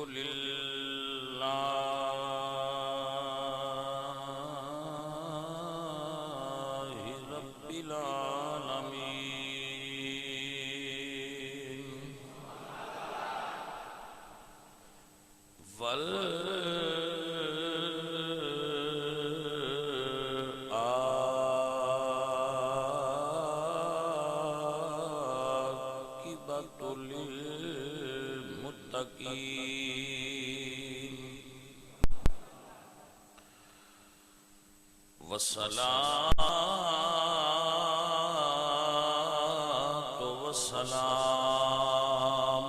لله رب العالمين والعاقبة للمتقين والصلاة والسلام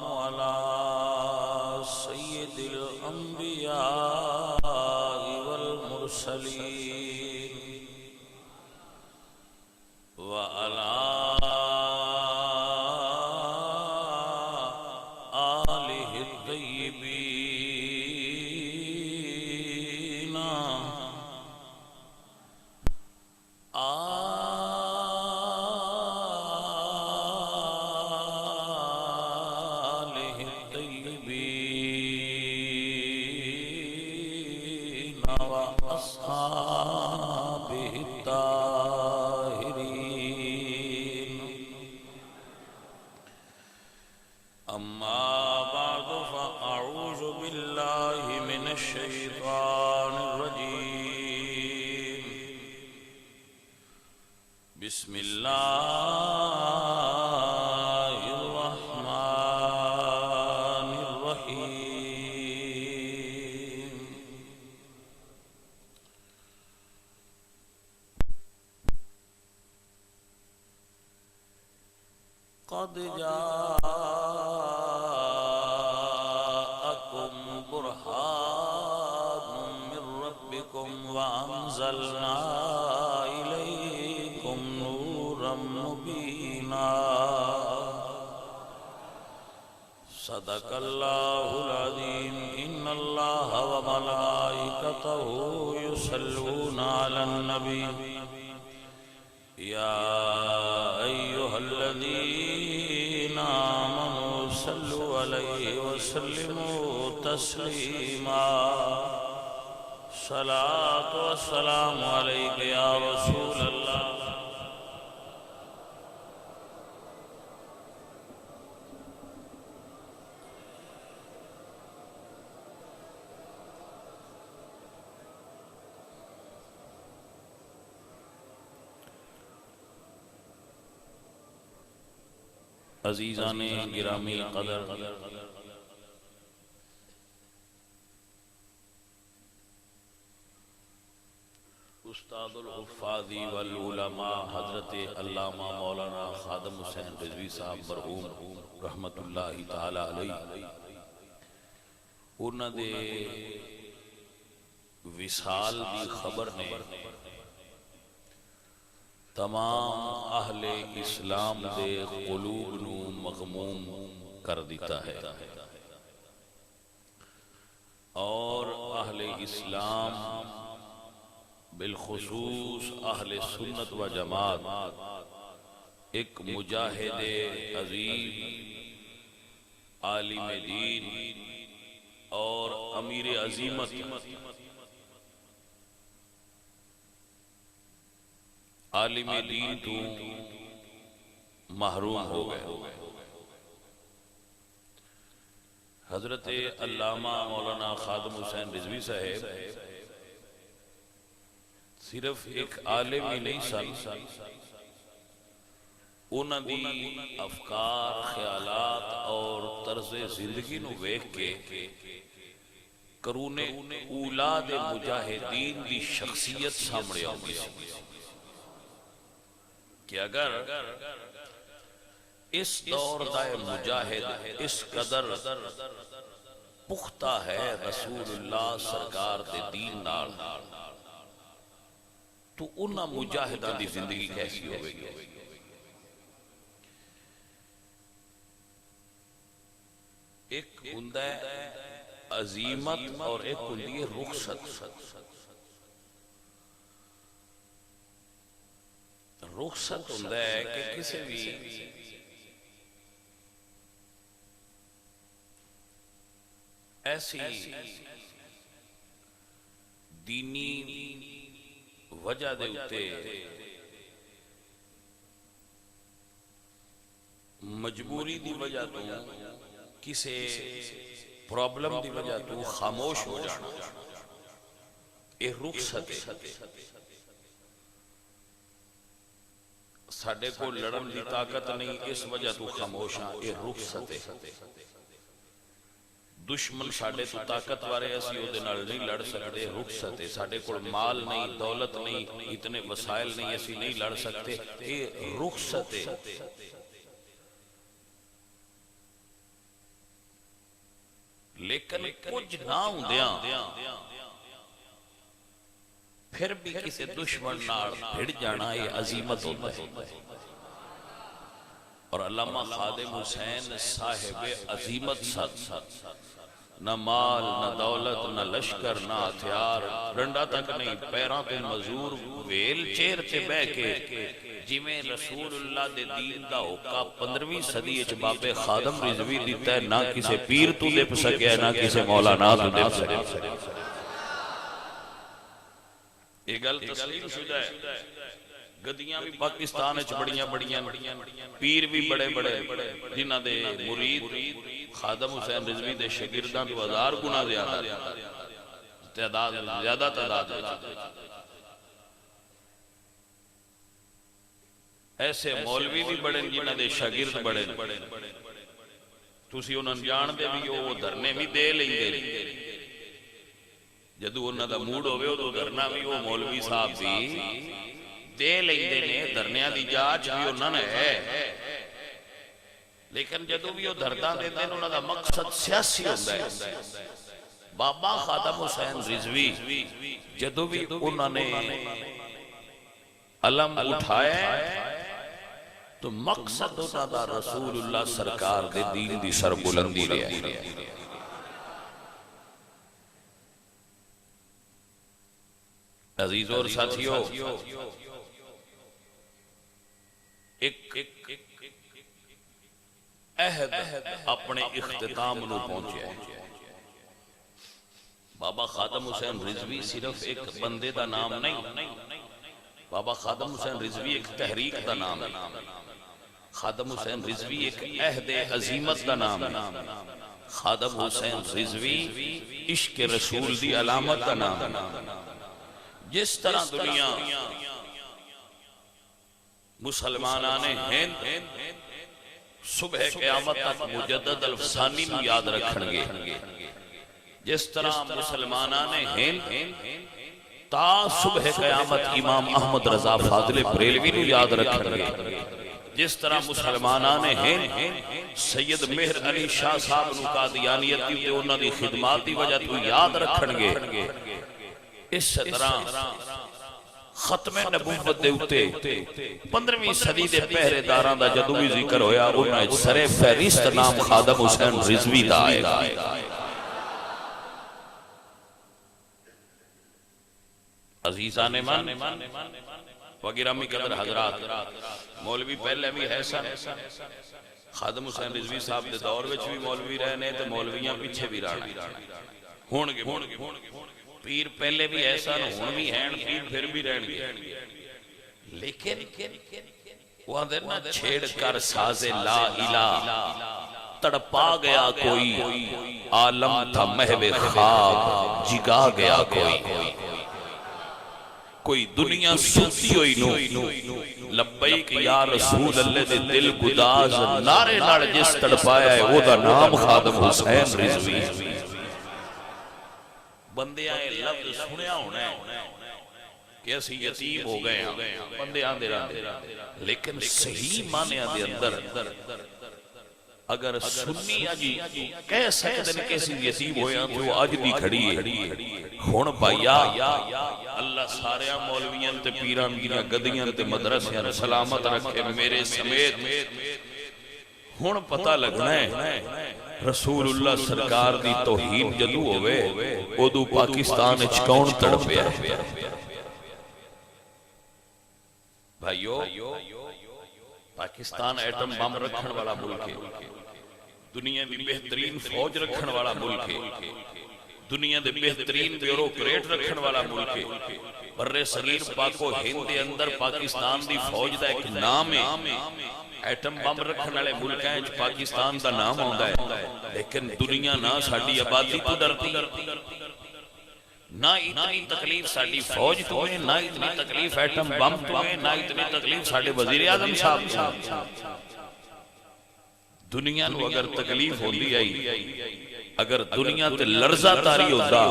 على سيد الأنبياء والمرسلين وعلى آله الطيبين وأصحابه الطاهرين أما بعد فأعوذ بالله من الشيطان الرجيم بسم الله الرحمن الرحيم قد جاءكم برهان من ربكم وأنزلنا إليكم نورا مبينا صدق الله العظيم إن الله وملائكته يصلون على النبي يا أيها الذين آمنوا صلوا عليه وسلموا تسليما صلاة والسلام عليك يا رسول الله عزیزان گرامی قدر استاد الحفاظ والعلماء حضرت علامہ مولانا خادم حسین رضوی صاحب مرحوم رحمت اللہ تعالی علیہ انہاں دے وصال دی خبر نے تمام اہل اسلام دے قلوب نو مغموم کر دیتا ہے اور اہل اسلام بالخصوص اہل سنت و جماعت ایک مجاہد عظیم عالم دین اور امیر عظیمت عالم دین تو محروم ہو گئے حضرت علامہ مولانا خادم حسین رضوی صاحب صرف ایک عالم ہی نہیں سن انہاں دی افکار خیالات اور طرز زندگی نو ویکھ کے کرون اولاد مجاہدین دی شخصیت سامنے آئی کہ اگر اس دور دا مجاہد اس قدر پختہ ہے رسول اللہ سرکار دے دین نال تو انہاں مجاہدان دی زندگی کیسی ہوئے گی ایک ہندہ عظیمت اور ایک ہندی رخصت رخصت ہندہ ہے کہ کسی بھی ایسی دینی وجہ دے اتے مجبوری دی وجہ تو کسے پرابلم دی وجہ تو خاموش ہو جانا یہ رخصت ہے. ساڈے کو لڑن دی طاقت نہیں اس وجہ تو خاموش ہاں یہ رخصت ہے. دشمن ساڈے تو طاقت وارے اسی او دے نال نہیں لڑ سکتے رخصت ہے. ساڈے کو مال نہیں دولت نہیں اتنے وسائل نہیں اسی نہیں لڑ سکتے یہ رخصت ہے. لیکن کچھ نہ ہوندیاں پھر بھی کسی دشمن نال بھڑ جانا یہ عظیمت ہوتا ہے. اور علامہ خادم حسین صاحب عظیمت ساتھ نہ مال نہ دولت نہ لشکر نہ ہتھیار ڈنڈا تک نہیں پیراں تے مزور ویل چیر تے بہ کے جویں رسول اللہ دے دین دا ہوکا 15ویں صدی وچ بابے خادم رضوی دیتا ہے نہ کسے پیر تو دے سکیا نہ کسے مولانا تو دے سکیا. یہ گل تسلیم شدہ ہے. گدیاں بھی پاکستان وچ بڑیاں بڑیاں پیر بھی بڑے بڑے جنہ دے مرید خادم حسین رضوی دے شاگرداں تو 1000 گنا زیادہ تعداد ایسے مولوی بھی بڑے جنہ دے شاگرد بڑے تسی انہاں جان دے بھی وہ دھرنے بھی دے لیں گے جدو انہاں دا موڈ ہوئے تو دھرنا بھی وہ مولوی صاحب بھی دے لیندے نے. دھرنیاں دی جاچ بھی انہاں نے ہے لیکن جدو بھی وہ دھرداں دے دیں انہاں دا مقصد سیاسی ہوتا ہے. بابا خادم حسین رضوی جدو بھی انہاں نے علم اٹھائے تو مقصد انہاں دا رسول اللہ سرکار دے دین دی سربلندی رہے. عزیز اور ساتھیو ایک عہد اپنے اختتام نو پہنچے ہیں. بابا خادم حسین رضوی صرف ایک بندے دا نام نہیں. بابا خادم حسین رضوی ایک تحریک دا نام ہے. خادم حسین رضوی ایک عہد عظیمت دا نام ہے. خادم حسین رضوی عشق رسول دی علامت دا نام ہے. جس طرح دنیا مسلمانان ہند صبح قیامت تک مجدد الفسانی میں یاد رکھن گے جس طرح مسلمانان ہند تا صبح قیامت امام احمد رضا فاضل بریلوی نو یاد رکھن گے جس طرح مسلمانان ہند سید مہر علی شاہ صاحب نو قادیانیت دی انہاں دی خدمات دی وجہ تو یاد رکھن گے. اس طرح ختم نبوت دے اتے 15ویں صدی دے پہرے داراں دا جدو بھی ذکر ہویا انہاں سر فہرست نام خادم حسین رضوی دا آئے گا. عزیزان من وگرامی قدر حضرات مولوی پہلے بھی ہے سن. خادم حسین رضوی صاحب دے دور وچ بھی مولوی رہنے تے مولویاں پیچھے بھی رہنے ہون گے. پیر پہلے بھی ایسا نہ ہون بھی ہیں پیر پھر بھی رہن گے. لیکن وہ اندرنا چھیڑ کر ساز لا الہ تڑپا گیا کوئی عالم تھا محو خواب جگا گیا کوئی دنیا سوتی ہوئی نو لبیک یا رسول اللہ دے دل گداز نارے نار جس تڑپایا ہے وہ دا نام خادم حسین رضوی. بندے آئے لفظ سنیا ہونا ہے کہ اسی یتیم ہو گئے ہیں بندے آن دے رہے لیکن صحیح معنی دے اندر اگر سنی آجی کہہ سکتے ہیں کہ اسی یتیم ہوئے ہیں تو آج دی کھڑی ہے. ہون بھائیا اللہ سارے مولویاں تے پیران گیاں گدیاں تے مدرسیاں سلامت رکھے میرے سمیت. ہون پتہ لگنا ہے رسول اللہ سرکار دی توہین جدو ہوئے ادو پاکستان اچ کون تڑپیا ہے. بھائیو پاکستان ایٹم بم رکھن والا ملک ہے. دنیا دی بہترین فوج رکھن والا ملک ہے، دنیا دے بہترین بیوروکریٹ رکھن والا ملک ہے، بر صغیر پاک و ہند دے اندر پاکستان دی فوج دا ایک نام ہے، ایٹم بم رکھن والے ملکاں وچ پاکستان دا نام آندا ہے، لیکن دنیا نہ ساڈی آبادی تو ڈردی، نہ اتنی تکلیف ساڈی فوج تو ہے، نہ اتنی تکلیف ایٹم بم تو ہے، نہ اتنی تکلیف ساڈے وزیر اعظم صاحب تو۔ دنیا نو اگر تکلیف ہوندی آئی، اگر دنیا تے لرزہ تاری ہوتا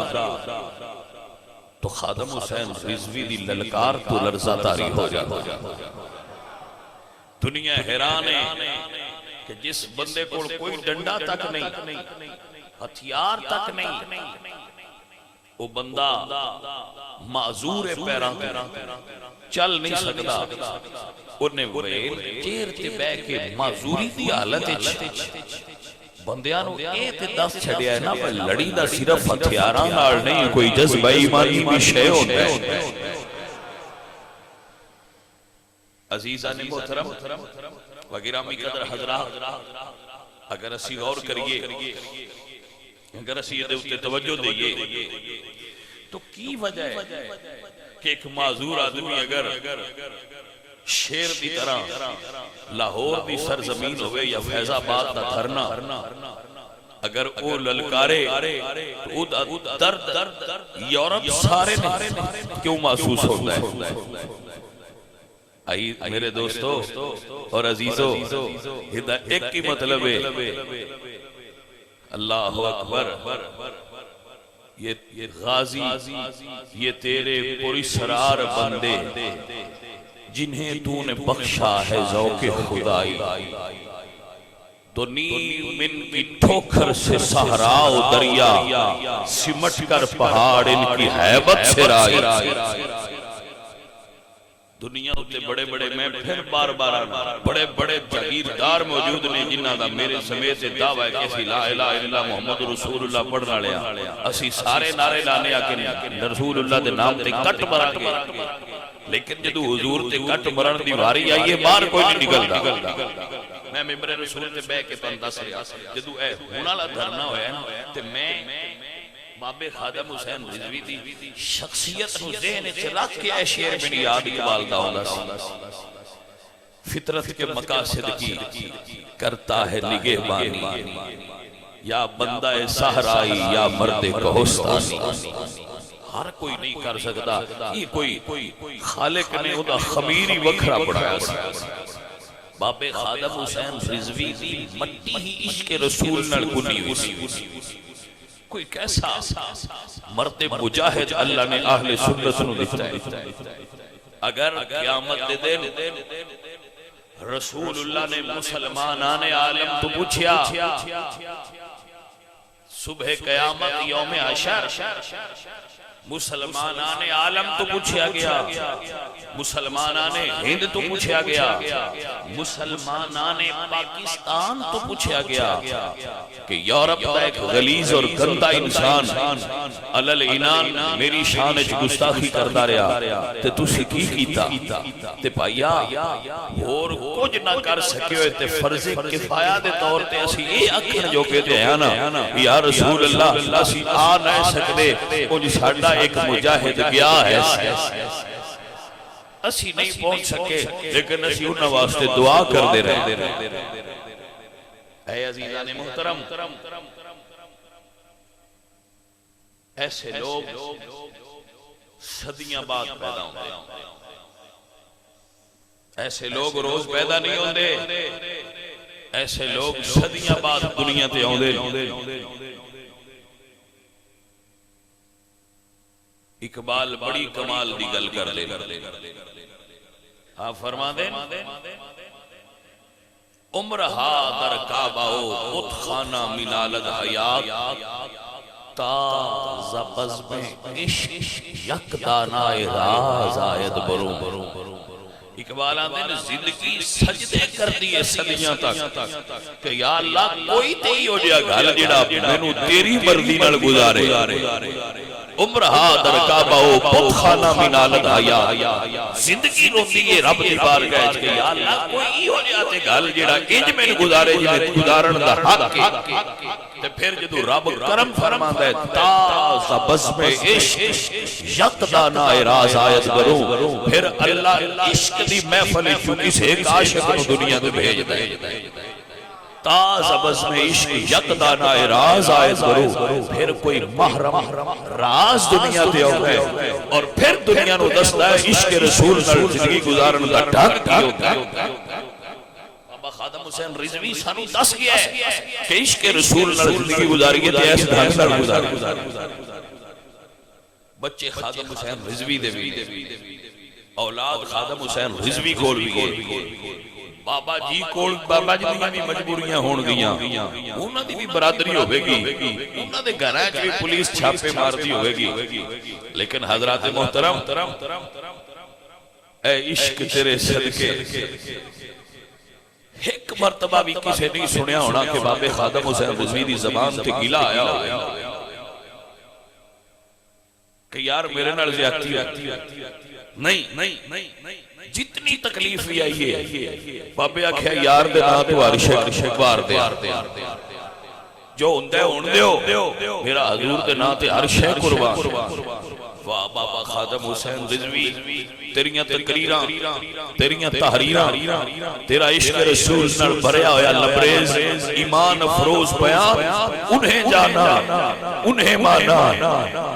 تو خادم حسین رضوی دی للکار تو لرزہ تاری ہو جاتا۔ دنیا حیران ہے کہ جس بندے کو کوئی ڈنڈا تک نہیں، ہتھیار تک نہیں، وہ بندہ معذور پیراں چل نہیں سکتا، انہیں ویل چیر تے بے کے معذوری دی حالت بندیاں نو اے تے دس چھڑیا ہے نا، پر لڑی دا صرف ہتھیاراں نال نہیں، کوئی جذبہ ایمانی بھی شے ہوتا ہے۔ عزیزان محترم و گرامی قدر حضرات، اگر اسی غور کریے، اگر اسی دے اتے توجہ دئیے تو کی وجہ ہے کہ ایک معذور آدمی اگر شیر دی طرح لاہور دی سرزمین ہوئے یا فیض آباد دا دھرنا، اگر او للکارے تو او درد یورپ سارے میں کیوں محسوس ہوتا ہے؟ آئی میرے دوستو اور عزیزو، ایک کی مطلب ہے اللہ اکبر، یہ غازی، یہ تیرے پوری سرار بندے جنہیں تو نے بخشا ہے ذوق خدائی، تو نیم من کی ٹھوکر سے صحرا و دریا، سمٹ کر پہاڑ ان کی حیبت سے رائی۔ دنیا ہوتے بڑے بڑے، میں پھر بار بار بڑے بڑے جاگیردار موجود نے جنہاں دا میرے سمیت دعویٰ ہے کہ اسی لا الہ الا اللہ محمد رسول اللہ پڑھنا لیا، اسی سارے نعرے لانے آکے رسول اللہ دے نام تے کٹ مرن گے، لیکن جدو حضور تے کٹ مرن دی واری آئیے باہر کوئی نہیں نکلتا۔ میں ممبر رسول تے بے کے پندہ سے جدو اے ہونا لا دھرنا ہویا ہے تے میں بابے خادم حسین رضوی دی شخصیت نو ذہن وچ رکھ کے اے شعر میری یاد اقبال دا ہوندا سی، فطرت کے مقاصد کی کرتا ہے نگہبانی، یا بندہ صحرائی یا مرد کوہستانی۔ ہر کوئی نہیں کر سکتا، یہ کوئی خالق نے ادا خمیری وکھرا پڑھایا سی۔ بابے خادم حسین رضوی دی مٹی ہی عشق رسول نال گنی ہوئی سی۔ کوئی کیسا مرد مجاہد اللہ نے اہل سنت نو دیتا ہے۔ اگر قیامت دے دن رسول اللہ نے مسلمانان عالم تو پوچھیا، صبح قیامت یوم حشر مسلمانان عالم تو پوچھیا گیا، مسلمانان ہند تو پوچھیا گیا، مسلمانان پاکستان تو پوچھیا گیا کہ یورپ دا ایک غلیظ اور گندہ انسان علل انان میری شان اچ گستاخی کردا رہا تے تسی کی کیتا تے پایا اور کچھ نہ کر سکے ہوئے تے فرض کفایہ دے طور تے اسی اے اکھن جو کہتے ہیں نا یا رسول اللہ اسی آ نہ سکدے کچھ ساڈا ایک مجاہد گیا ہے، اسی نہیں پہنچ سکے لیکن اسی انہاں واسطے دعا کر دے رہے۔ اے عزیزان محترم، ایسے لوگ صدیاں بعد پیدا ہوتے ہیں، ایسے لوگ روز پیدا نہیں ہوتے، ایسے لوگ صدیاں بعد دنیا تے آندے۔ اقبال بڑی کمال دی گل کر لے، آپ فرما دیں عمرہا در کعبہو بت خانہ منالد حیات، تاز بزم عشق یک دانائے راز آید برو۔ اقبال آدھے زندگی سجدے کر دیئے صدیاں تک کہ یا اللہ کوئی تیئی ہو جیا گھر جڑا میں نو تیری مرضی نال گزارے۔ عمرہا در کعبہ بت خانہ منالت آیا زندگی روندی ہے رب دی بارگاہ کہ یا اللہ کوئی ہو جاتے گل جڑا انج میں گزارے جے گزارن دا حق ہے تے پھر جدو رب کرم فرماندا ہے تازہ بزم عشق یقدا نہ راز آیت کروں پھر اللہ عشق دی محفل چوں کسی ایک عاشق نو دنیا تے بھیجدا ہے تازہ بزم عشق یقدا نہ راز آیت کروں پھر کوئی محرم راز دنیا تے ہوتا ہے اور پھر دنیا نو دستا ہے عشق رسول نال زندگی گزارن دا ڈھنگ کی ہوتا ہے خادم حسین رضوی سانو دس گیا ہے کہ عشق رسول نال زندگی گزاری ہے تے ایسے ڈھنگ نال گزاری بچے خادم حسین رضوی دے بھی اولاد خادم حسین رضوی کول بھی گئے بابا جی کول بابا جی دی مجبوریاں ہون گیاں انہاں دی بھی برادری ہوے گی انہاں دے گھراں وچ بھی پولیس چھاپے ماردی ہوے گی لیکن حضرات محترم اے عشق تیرے صدقے ایک مرتبہ بھی کسی نہیں سنیا ہونا کہ بابے خادم حسین رضوی دی زبان تے گلا آیا ہو کہ یار میرے نال زیادتی نہیں جتنی تکلیف بھی آئی ہے بابے آکھیا یار دے نا تو عرش بار دے جو ہندے ہون دیو میرا حضور دے نا تے عرش قربان واہ بابا خادم حسین رضوی تیریاں تقریراں تیریاں تحریراں تیرا عشق رسول نال بھریا ہویا لبریز ایمان افروز بیان انہیں جانا انہیں مانا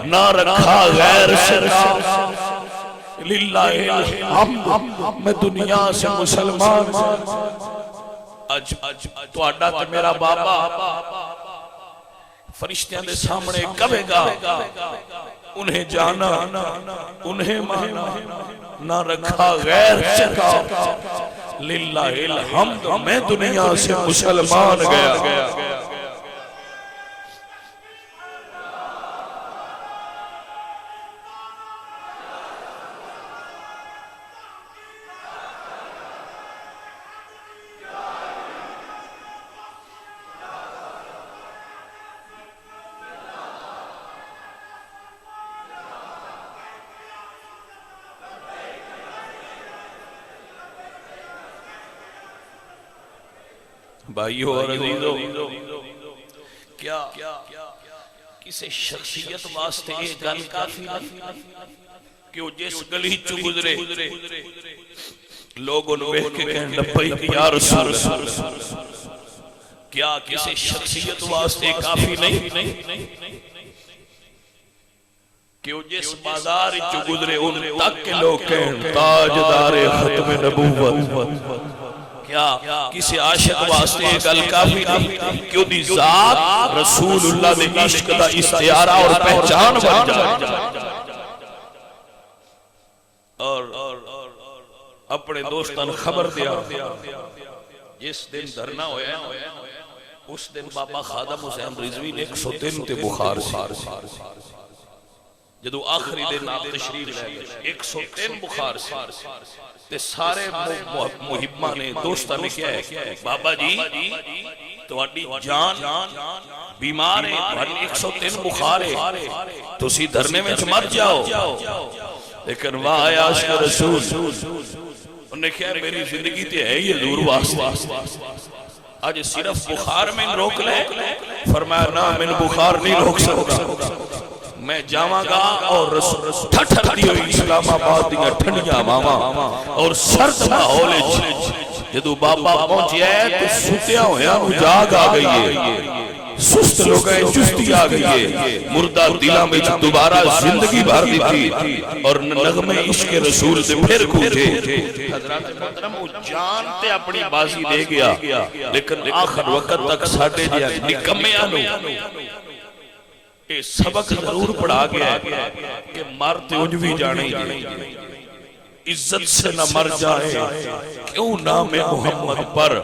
نہ رکھا غیر سے للہ الحمد میں دنیا سے مسلمان اج تو اڈا تے میرا بابا فرشتیاں دے سامنے کہے گا انہیں جانا انہیں مانا نہ رکھا غیر چکا للہ الحمد میں دنیا سے مسلمان گیا بھائیو اور عزیزو کیا کسی شخصیت واسطے یہ گل کافی نہیں کہ وہ جس گلی چو گزرے لوگوں نے بیٹھ کے کہنے لبیک یا رسول کیا کسی شخصیت واسطے کافی نہیں کہ وہ جس بازار چو گزرے ان تک کے لوگ کہنے تاجدار ختم نبوت کیا کسی عاشق واسطے گل کافی نہیں کہ وہ دی ذات رسول اللہ دے عشق دا استعارہ اور پہچان بن جائے اور اپنے دوستان خبر دیا جس دن دھرنا ہویا اس دن بابا خادم حسین رضوی نے 103 تے بخار سے جدو آخری دن آپ تشریف لے گئے 103 بخار سے تے سارے محبہ نے دوستہ نے کیا ہے بابا جی تو اڈی جان بیمار ہے 103 بخار ہے تو اسی دھرنے میں مر جاؤ لیکن واہ عاشق رسول انہوں نے کہا میری زندگی تے ہے یہ حضور واسطہ آج صرف بخار میں روک لے فرمایا نا میں بخار نہیں روک سکتا میں جاواں گا اور ٹھٹھتی ہوئی اسلام آباد دیا ٹھنڈیاں ماما اور سرد ماحول جدو بابا پہنچیا ہے تو ستیاں ہویا جاگ آ گئی ہے سست لوگ ہیں چستی آ گئی ہے مردہ دلہ میں دوبارہ زندگی بھر دی تھی اور نغمے عشق رسول سے پھر کھوٹے حضرات محترم وہ جانتے اپنی بازی دے گیا لیکن آخر وقت تک ساڑھے دیا نکمے آنو سبق ضرور پڑھا گیا ہے کہ مرتے انجوی جانے عزت سے نہ مر جائے کیوں نام محمد پر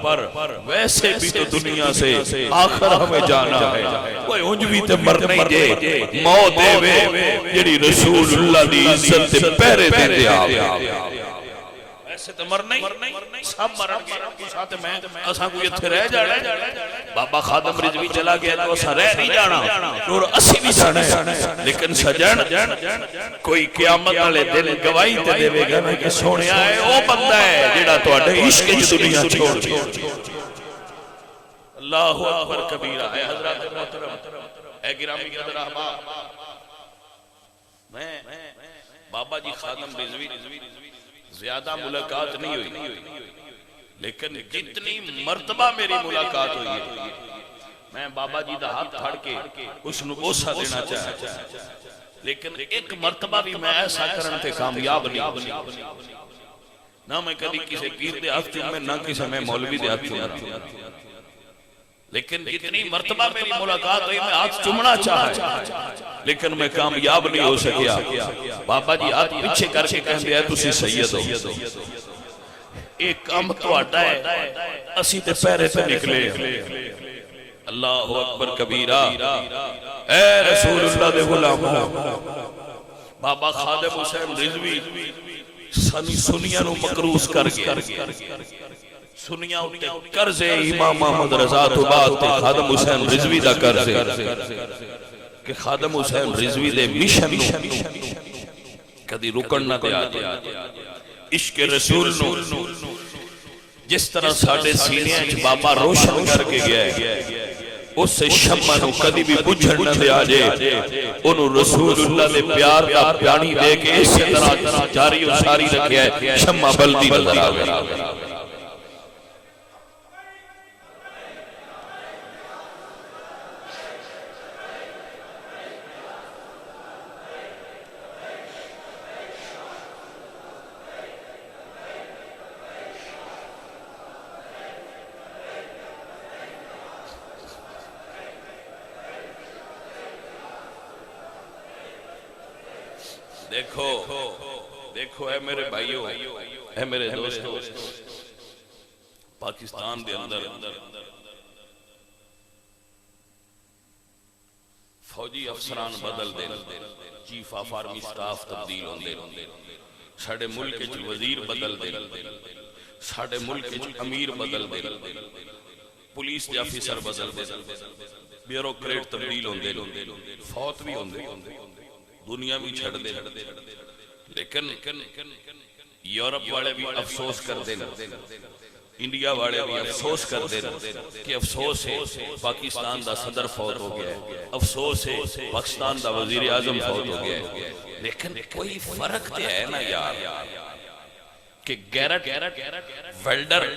ویسے بھی تو دنیا سے آخر ہمیں جانا ہے کوئی انجوی تے مر نہیں دے موت دے وے جڑی رسول اللہ دی عزت تے پہرے دے دے آگے ایسے تو مرنا ہی سب مرن گے ساتھ میں اساں کوئی اتھے رہ جانا بابا خادم رضوی چلا گیا تو اساں رہ نہیں جانا اور اسی بھی جانا ہے لیکن سجن کوئی قیامت والے دن گواہی تے دے گا کہ سونیا ہے او بندہ ہے جڑا تواڈے عشق وچ دنیا چھوڑ گیا اللہ اکبر کبیرہ ہے حضرات محترم اے گرامی قدر احباب میں بابا جی خادم رضوی زیادہ ملاقات نہیں ہوئی لیکن جتنی مرتبہ میری ملاقات ہوئی ہے میں بابا جی دا ہاتھ پھڑ کے اس نو بوسہ دینا چاہتا لیکن ایک مرتبہ بھی میں ایسا کرنے تے کامیاب نہیں نہ میں کبھی کسی پیر دے ہاتھ چومے نہ کسی میں مولوی دے ہاتھ چومے لیکن جتنی مرتبہ میری ملاقات ہوئی میں ہاتھ چومنا چاہا لیکن میں کامیاب نہیں ہو سکیا بابا جی ہاتھ پیچھے کر کے کہہ دیا تسی سید ہو ایک کام تو آتا ہے اسی تے پیرے تے نکلے اللہ اکبر کبیرہ اے رسول اللہ دے غلاموں بابا خادم حسین رضوی سنیاں نو مقروض کر گیا سنیاں اٹھے قرض امام محمد رضا تو بعد تے خادم حسین رضوی دا قرض کہ خادم حسین رضوی دے مشن نو کدی رکن نہ دیا عشق رسول نو جس طرح ساڑھے سینے اچھ بابا روشن کر کے گیا ہے اس سے شمع نو کدی بھی بجھن نہ دیا جے انہوں رسول اللہ دے پیار دا پیانی دے کے اس طرح جاری و ساری رکھیا ہے شمع بلدی نظر آگیا دیکھو اے میرے بھائیو اے میرے دوستو پاکستان دے اندر فوجی افسران بدل دے چیف آف آرمی سٹاف تبدیل ہوں دے ساڑھے ملک چ وزیر بدل دے ساڑھے ملک چ امیر بدل دے پولیس دے آفیسر بدل دے بیوروکریٹ تبدیل ہوں دے فوت بھی ہوں دے دنیا بھی چھڑ دے لیکن یورپ والے بھی افسوس کر دینا انڈیا والے بھی افسوس کر دینا کہ افسوس ہے پاکستان دا صدر فوت ہو گیا ہے افسوس ہے پاکستان دا وزیر اعظم فوت ہو گیا ہے لیکن کوئی فرق تے ہے نا یار کہ گیرٹ ویلڈر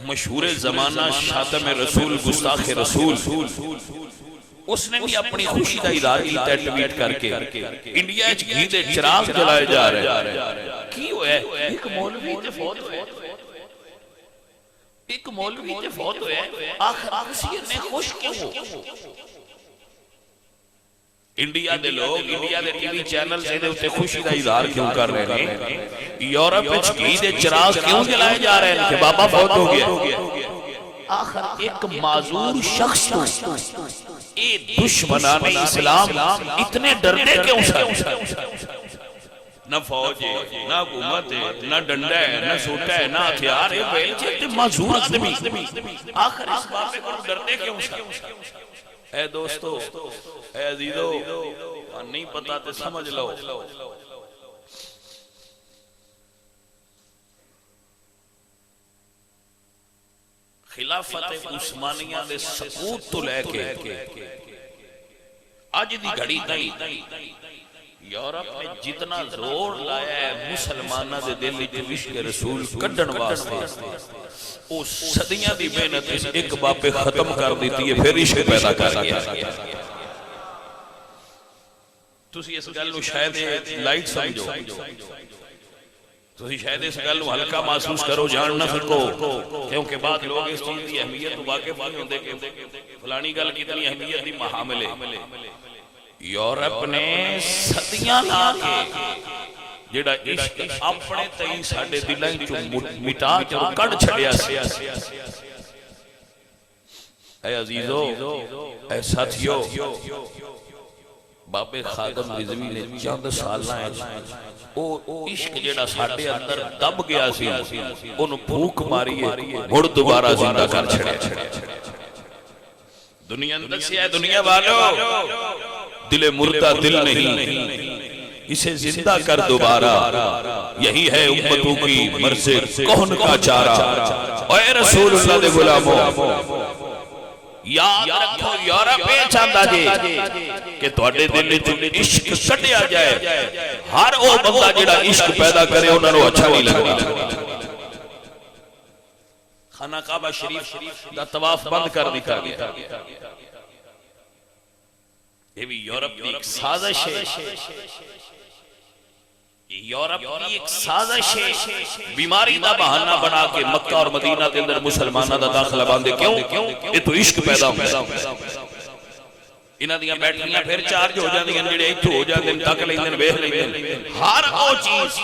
مشہور زمانہ شاتم رسول گستاخ رسول اس نے بھی اپنی خوشی دا اظہار کیتا ہے ٹویٹ کر کے انڈیا اچ گھی دے چراغ جلائے جا رہے ہیں کی ہوئے ایک مولوی تے فوت ہوئے ایک مولوی تے فوت ہوئے آخر اکثریت نے خوش کیوں ہو انڈیا دے لوگ انڈیا دے ٹی وی چینل سے دے اتے خوشی دا اظہار کیوں کر رہے ہیں یورپ اچ گھی دے چراغ کیوں جلائے جا رہے ہیں کہ بابا فوت ہو گیا آخر ایک معذور شخص تو اے دشمنان اسلام اتنے ڈرنے کیوں سے نہ فوج ہے نہ حکومت ہے نہ ڈنڈا ہے نہ سوٹا ہے نہ ہتھیار ہے بیلچ ہے معذور آدمی آخر اس بابے کو ڈرنے کیوں سے اے دوستو اے عزیزو نہیں پتا تے سمجھ لو خلافت عثمانیہ دے سقوط تو لے کے آج دی گھڑی تائی یورپ نے جتنا زور لایا ہے مسلمانہ دے دل جو عشق رسول کڈن واسطے او صدیاں دی محنت اس ایک باپے ختم کر دیتی ہے پھر عشق پیدا کر گیا تسی اس گل نو شاید لائٹ سمجھو تسی شاید اس گل نو ہلکا محسوس کرو جان نہ سکو کیونکہ بعد لوگ اس چیز کی اہمیت واقف نہیں ہوندے کہ فلانی گل کتنی اہمیت دی محامل ہے یورپ نے صدیاں لا کے جڑا عشق اپنے تئیں ساڈے دلاں چوں مٹا کے کڈ چھڈیا سی اے عزیزو اے ساتھیو بابے خادم رضوی نے چند سالاں او عشق جڑا ساڈے اندر دب گیا سی اونوں بھوک ماری ہے مڑ دوبارہ زندہ کر چھڑیا دنیا اندر سے ہے دنیا والو دل مردہ دل نہیں اسے زندہ کر دوبارہ یہی ہے امتوں کی مرض کون کا چارہ اے رسول اللہ دے غلاموں یاد رکھو یورپ یہ چاہتا جی کہ تواڈے دل وچ عشق کڈیا جائے ہر او بندہ جڑا عشق پیدا کرے انہاں نوں اچھا نہیں لگدا خانہ کعبہ شریف دا طواف بند کر دتا گیا یہ بھی یورپ کی ایک سازش ہے یورپ کی ایک سازش ہے بیماری دا بہانہ بنا کے مکہ اور مدینہ کے اندر مسلمانہ دا داخلہ باندھے کیوں یہ تو عشق پیدا ہوتا ہے انہاں دیاں بیٹریاں پھر چارج ہو جاندی ہیں جڑے ایتھوں ہو جاندے تک لیندے ویکھ لیندے ہر او چیز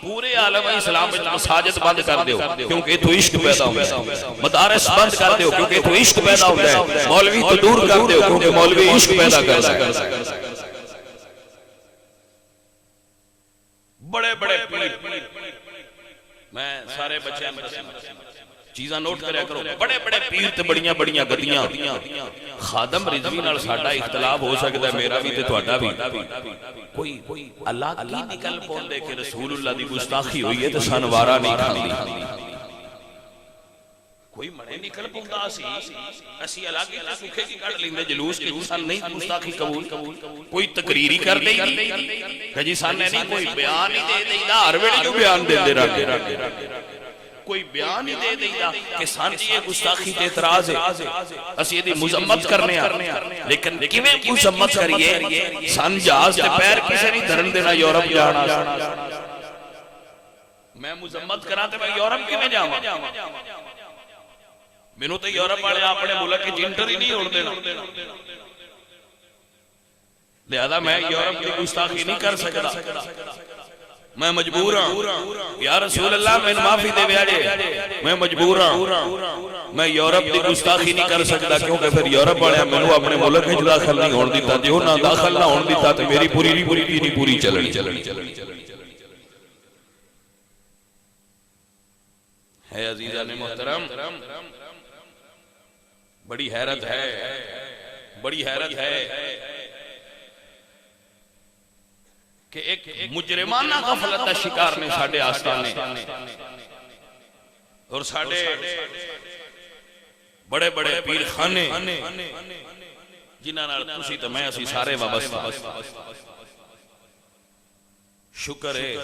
پورے عالم اسلام میں مساجد بند کر دیو کیونکہ تو عشق پیدا ہوتا ہے مدارس بند کر دیو کیونکہ تو عشق پیدا ہوتا ہے مولوی تو دور کر دیو کیونکہ مولوی عشق پیدا کرتا ہے بڑے بڑے پیر میں سارے بچے چیزاں نوٹ کریا کرو بڑے بڑے پیر تے بڑیاں بڑیاں گدیاں خادم رضوی نال ساڈا اختلاف ہو سکتا ہے میرا بھی تے تہاڈا بھی کوئی اللہ کی نکل پوندے کہ رسول اللہ دی گستاخی ہوئی ہے تے سنوارا نہیں کھاندی کوئی مڑے نکل پوندا سی اسی الگ کی سکھے کی کڈ لیندے جلوس کی سن نہیں گستاخی قبول کوئی تقریری کر دے کہ جی سن نہیں کوئی بیان ہی دے دیندا ہر ویلے جو بیان دیندے رہندے کوئی بیان ہی دے دیندا کہ سن جی یہ گستاخی تے اعتراض ہے اسی دی مذمت کرنے لیکن کیویں مذمت کریے سن جہاز تے پیر کسے نہیں دھرن دینا یورپ جانا میں مذمت کراں تے میں یورپ کیویں جاواں مینوں تے یورپ والے اپنے ملک کی انٹر ہی نہیں ہوਣ دینا لہذا میں یورپ کی گستاخی نہیں کر سکتا میں مجبور ہوں یا رسول اللہ میں معافی دے بیاڑے میں مجبور ہوں میں یورپ کی گستاخی نہیں کر سکتا کیونکہ پھر یورپ والے مینوں اپنے ملک وچ داخل نہیں ہون دیتا جو نہ داخل نہ ہون دیتا تے میری پوری چلنی ہے عزیزان محترم بڑی حیرت ہے کہ ایک مجرمانہ غفلت کا شکار نے ساڑھے آستانے اور ساڑھے بڑے بڑے پیر خانے جنہاں نال تسی تے میں اسی سارے وابستہ شکر ہے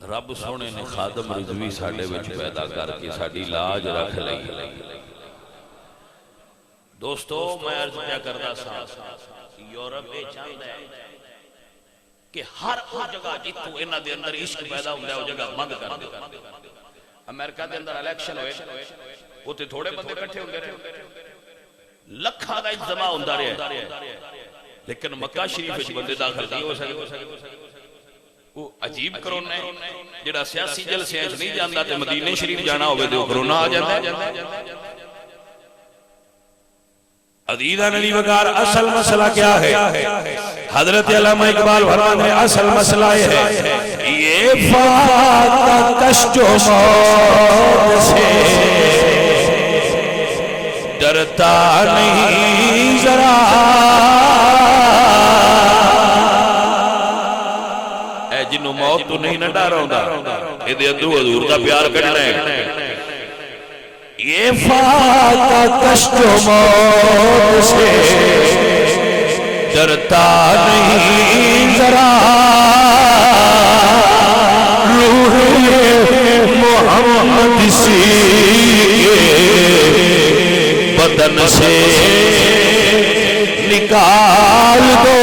رب سونے نے خادم رضوی ساڑھے وچ پیدا کر کے ساڑھی لاج رکھ لئی دوستو میں عرض کیا کرتا سا یورپ یہ چاہتا ہے کہ ہر وہ جگہ جتوں انہاں دے اندر عشق پیدا ہوتا ہے وہ جگہ بند کر دے امریکہ دے اندر الیکشن ہوئے وہ تے تھوڑے بندے کٹھے ہوندے رہے لکھاں دا اجتماع ہوندا رہے لیکن مکہ شریف وچ بندے داخل نہیں ہو سکے وہ عجیب کرونا ہے جڑا سیاسی جلسے وچ نہیں جاندا تے مدینے شریف جانا ہوے تے کرونا آ جاندا ہے عزیزان علی وقار اصل مسئلہ کیا ہے حضرت علامہ اقبال فرمان ہے اصل مسئلہ ہے یہ فاقہ کشت و موت سے ڈرتا نہیں ذرا اے جنہوں موت تو نہیں نہ ڈارا ہوندہ اے دے ادھو حضور کا پیار کرنا ہے یہ فاقہ کشت و موت سے ڈرتا نہیں ذرا روح محمد سی بدن سے نکال دو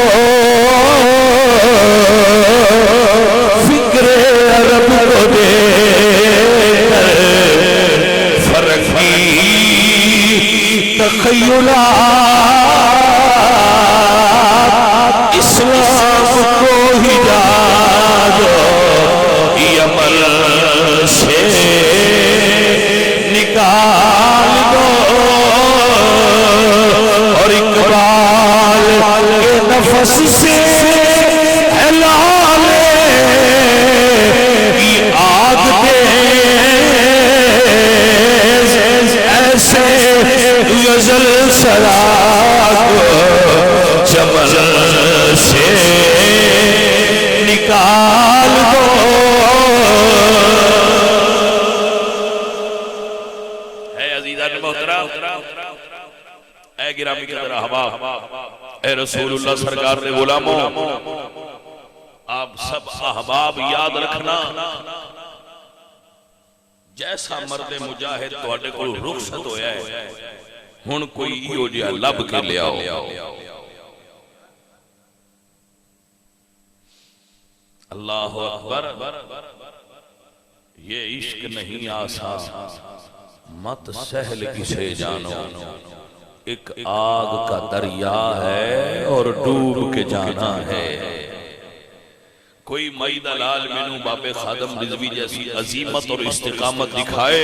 فکر عرب کو دے تخیلات اسلام کو ہجا دو یہ عمل سے نکال دو اور اقبال عزیزان محترم، اے گرامی قدر احباب، اے رسول اللہ سرکار نے غلاموں، آپ سب احباب یاد رکھنا، جیسا مرد مجاہد تواڈے کول رخصت ہویا ہے، ہن کوئی ایو جہا لب کے لے آؤ۔ اللہ اکبر، یہ عشق نہیں آسان، مت سہل کسے جانو، ایک آگ کا دریا ہے اور ڈوب کے جانا ہے۔ کوئی مئی دلال مینوں باب خادم رضوی جیسی عظیمت اور استقامت دکھائے،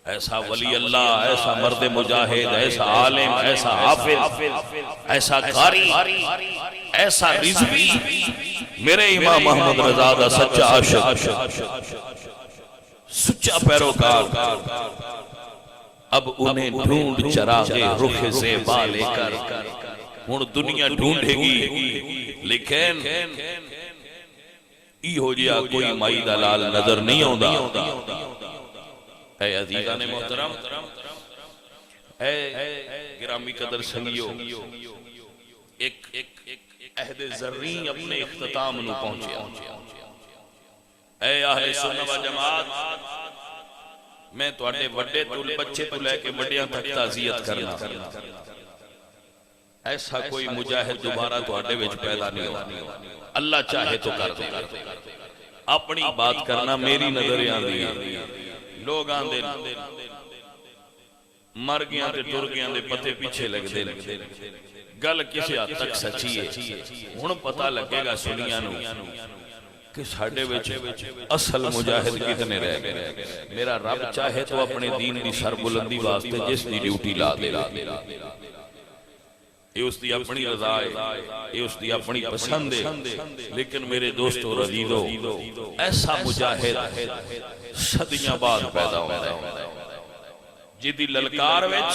ایسا ولی اللہ، ایسا مرد مجاہد، ایسا عالم، ایسا حافظ، ایسا قاری، ایسا رضوی، میرے امام محمد رضا دا سچا عاشق، سچا پیروکار، اب انہیں ڈھونڈ چراغ رخ زیبا لے کر ہن دنیا ڈھونڈے گی، لیکن ای ہو جیا کوئی مائی دلال نظر نہیں ہوندا۔ اے عزیزان محترم، اے گرامی قدر سنگیو، ایک عہد زرین اپنے اختتام نو پہنچیا۔ اے اہل سنت و جماعت، میں تواڈے وڈے تو بچے تو لے کے وڈیاں تک تعزیت کرنا، ایسا کوئی مجاہد دوبارہ تواڈے وچ پیدا نہیں ہوا، اللہ چاہے تو کر دے۔ اپنی بات کرنا میری نظر آندی ہے، لوگ آندے مر گیاں تے ٹر گیاں دے پتے پیچھے لگ دے، گل کسی حد تک سچی ہے، ہن پتہ لگے گا سنیاں نو کہ ساڈے وچ اصل مجاہد کتنے رہ گئے۔ میرا رب چاہے تو اپنے دین دی سربلندی واسطے جس دی ڈیوٹی لا دے، یہ اس دی اپنی رضا ہے، یہ اس دی اپنی پسند ہے، لیکن میرے دوستو رضیدو، ایسا مجاہد صدیاں بعد پیدا ہوتا ہے، جدی للکار وچ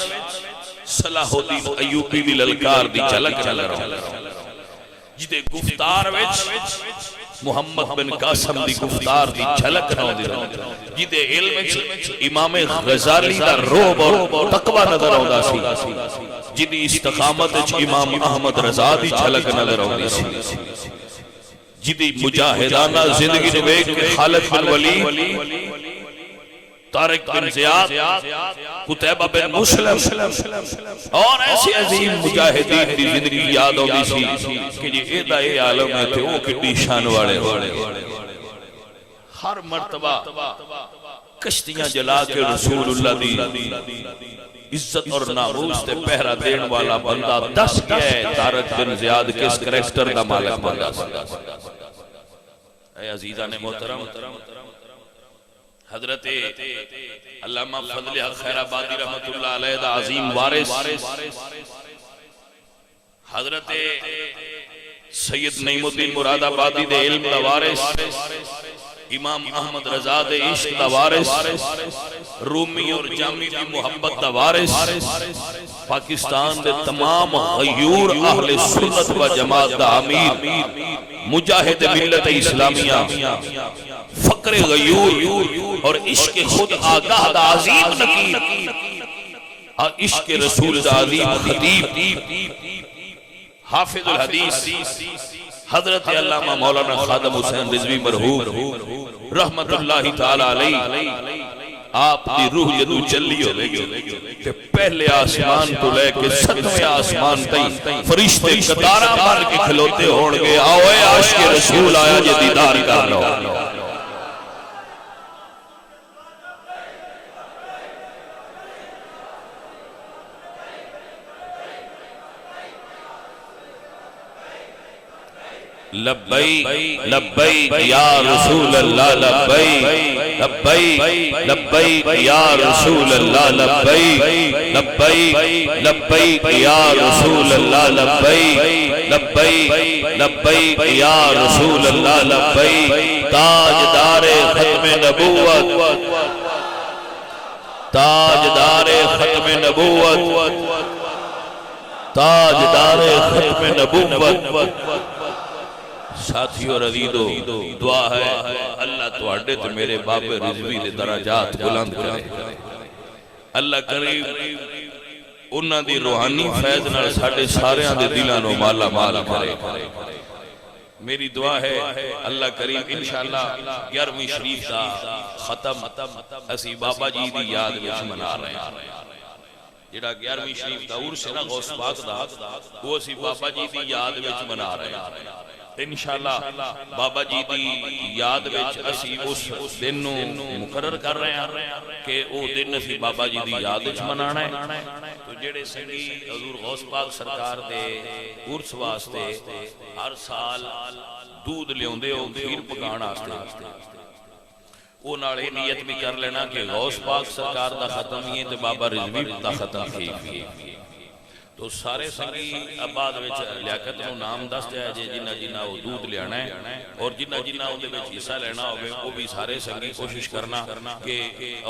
صلاح الدین ایوبی دی للکار دی جھلک چل رہا، جدے گفتار وچ محمد بن قاسم دی گفتار دی جھلک نہ رہا، جدے علم وچ امام غزالی دا روب اور تقوی نظر آਉਂਦਾ سی، جدی استقامت وچ امام احمد رضا دی جھلک نظر آਉਂਦੀ سی، جدی مجاہدانہ زندگی نو ویکھ کے خالد بن ولید، طارق بن زیاد، قتیبہ بن مسلم اور ایسے عظیم مجاہدین دی زندگی یاد ہوتی سی کہ یہ ایدہ اے عالم میں تھے، وہ کتنی شان والے ہوئے۔ ہر مرتبہ کشتیاں جلا کے رسول اللہ دی عزت اور ناموس تے پہرہ دین والا بندہ دس گئے، طارق بن زیاد کس کریکٹر دا مالک بندہ سی۔ اے عزیزان محترم، حضرت علامہ فضل حق خیر آبادی رحمت اللہ علیہ دا عظیم وارث، حضرت سید نعیم الدین مراد آبادی دے علم دا وارث، امام احمد رضا دے عشق دا وارث، رومی اور جامی دی محبت دا وارث، پاکستان دے تمام غیور اہل سنت و جماعت دا امیر، مجاہد ملت اسلامیہ، فقر غیور اور عشق خود آگاہ دا عظیم نقیب، اور عشق رسول دا عظیم خطیب، حافظ الحدیث حضرت علامہ مولانا خادم حسین رضوی مرحوم رحمت اللہ تعالی علیہ، آپ دی روح جدو چلی ہو لگی کہ پہلے آسمان تو لے کے 7ویں آسمان تئی فرشتے قطارہ مار کے کھلوتے ہونگے، آؤ اے عاشق رسول آیا جے دیدار کر لو۔ لبیک لبیک یا رسول اللہ، لبیک لبیک لبیک یا رسول اللہ، لبیک لبیک لبیک یا رسول اللہ، لبیک لبیک لبیک یا رسول اللہ، لبیک تاجدار ختم نبوت، تاجدار ختم نبوت، تاجدار ختم نبوت، ساتھیو رضیدو دعا ہے اللہ تواڈے تے میرے بابے رضوی دے درجات بلند کرے اللہ کریم انہاں دی روحانی فیض نال ساڈے ساریاں دے دلاں نوں مالا مال کرے میری دعا ہے اللہ کریم انشاءاللہ 11ویں شریف دا ختم اسی بابا جی دی یاد وچ منا رہے ہیں جڑا 11ویں شریف دا عرس ہے نا غوث پاک دا وہ اسی بابا جی دی یاد وچ منا رہے ہیں انشاءاللہ بابا جی دی یاد وچ اسی اس دن نوں مقرر کر رہے ہیں کہ او دن اسی بابا جی دی یاد وچ منانا ہے تو جڑے سنگی حضور غوث پاک سرکار دے عرس واسطے ہر سال دودھ لیوندے ہو کھیر پکان واسطے وہ نالے نیت بھی کر لینا کہ غوث پاک سرکار دا ختم ہی ہے تے بابا رضوی دا ختم ہی تو سارے سنگی آباد وچ لیاقت نو نام دس جائے جے جنہ جنہ وہ دودھ لیانا ہے اور جنہ جنہ اندے وچ حصہ لینا ہوئے وہ بھی سارے سنگی کوشش کرنا کہ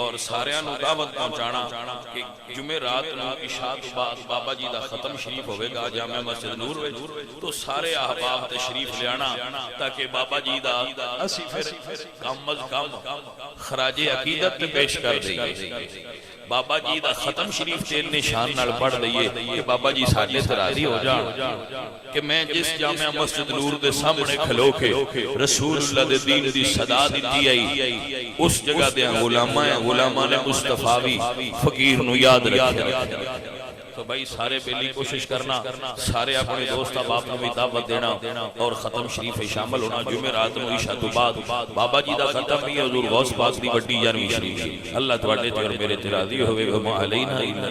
اور ساریاں نو دعوت پہنچانا کہ جمعہ رات نو عشاء تو بعد بابا جی دا ختم شریف ہوئے گا جامع مسجد نور وچ تو سارے احباب تشریف لیانا تاکہ بابا جی دا اسی پھر کم از کم خراج عقیدت پیش کر دئیے بابا جی دا ختم شریف تیل نشان نال پڑھ دئیے کہ بابا جی ساڈے تے راضی ہو جان کہ میں جس جامع مسجد نور دے سامنے کھلو کے رسول اللہ دے دین دی صدا دتی آئی اس جگہ دے غلامان مصطفی فقیر نو یاد رکھے تو بھائی سارے بیلی کوشش کرنا سارے اپنے دوست احباب نو بھی دعوت دینا اور ختم شریف شامل ہونا جمعہ رات نو عشاء تو بعد بابا جی دا ختم بھی حضور غوث پاک دی بڑی 11ویں شریف اللہ تواڈے تے اور میرے تے راضی ہوئے وما علینا الا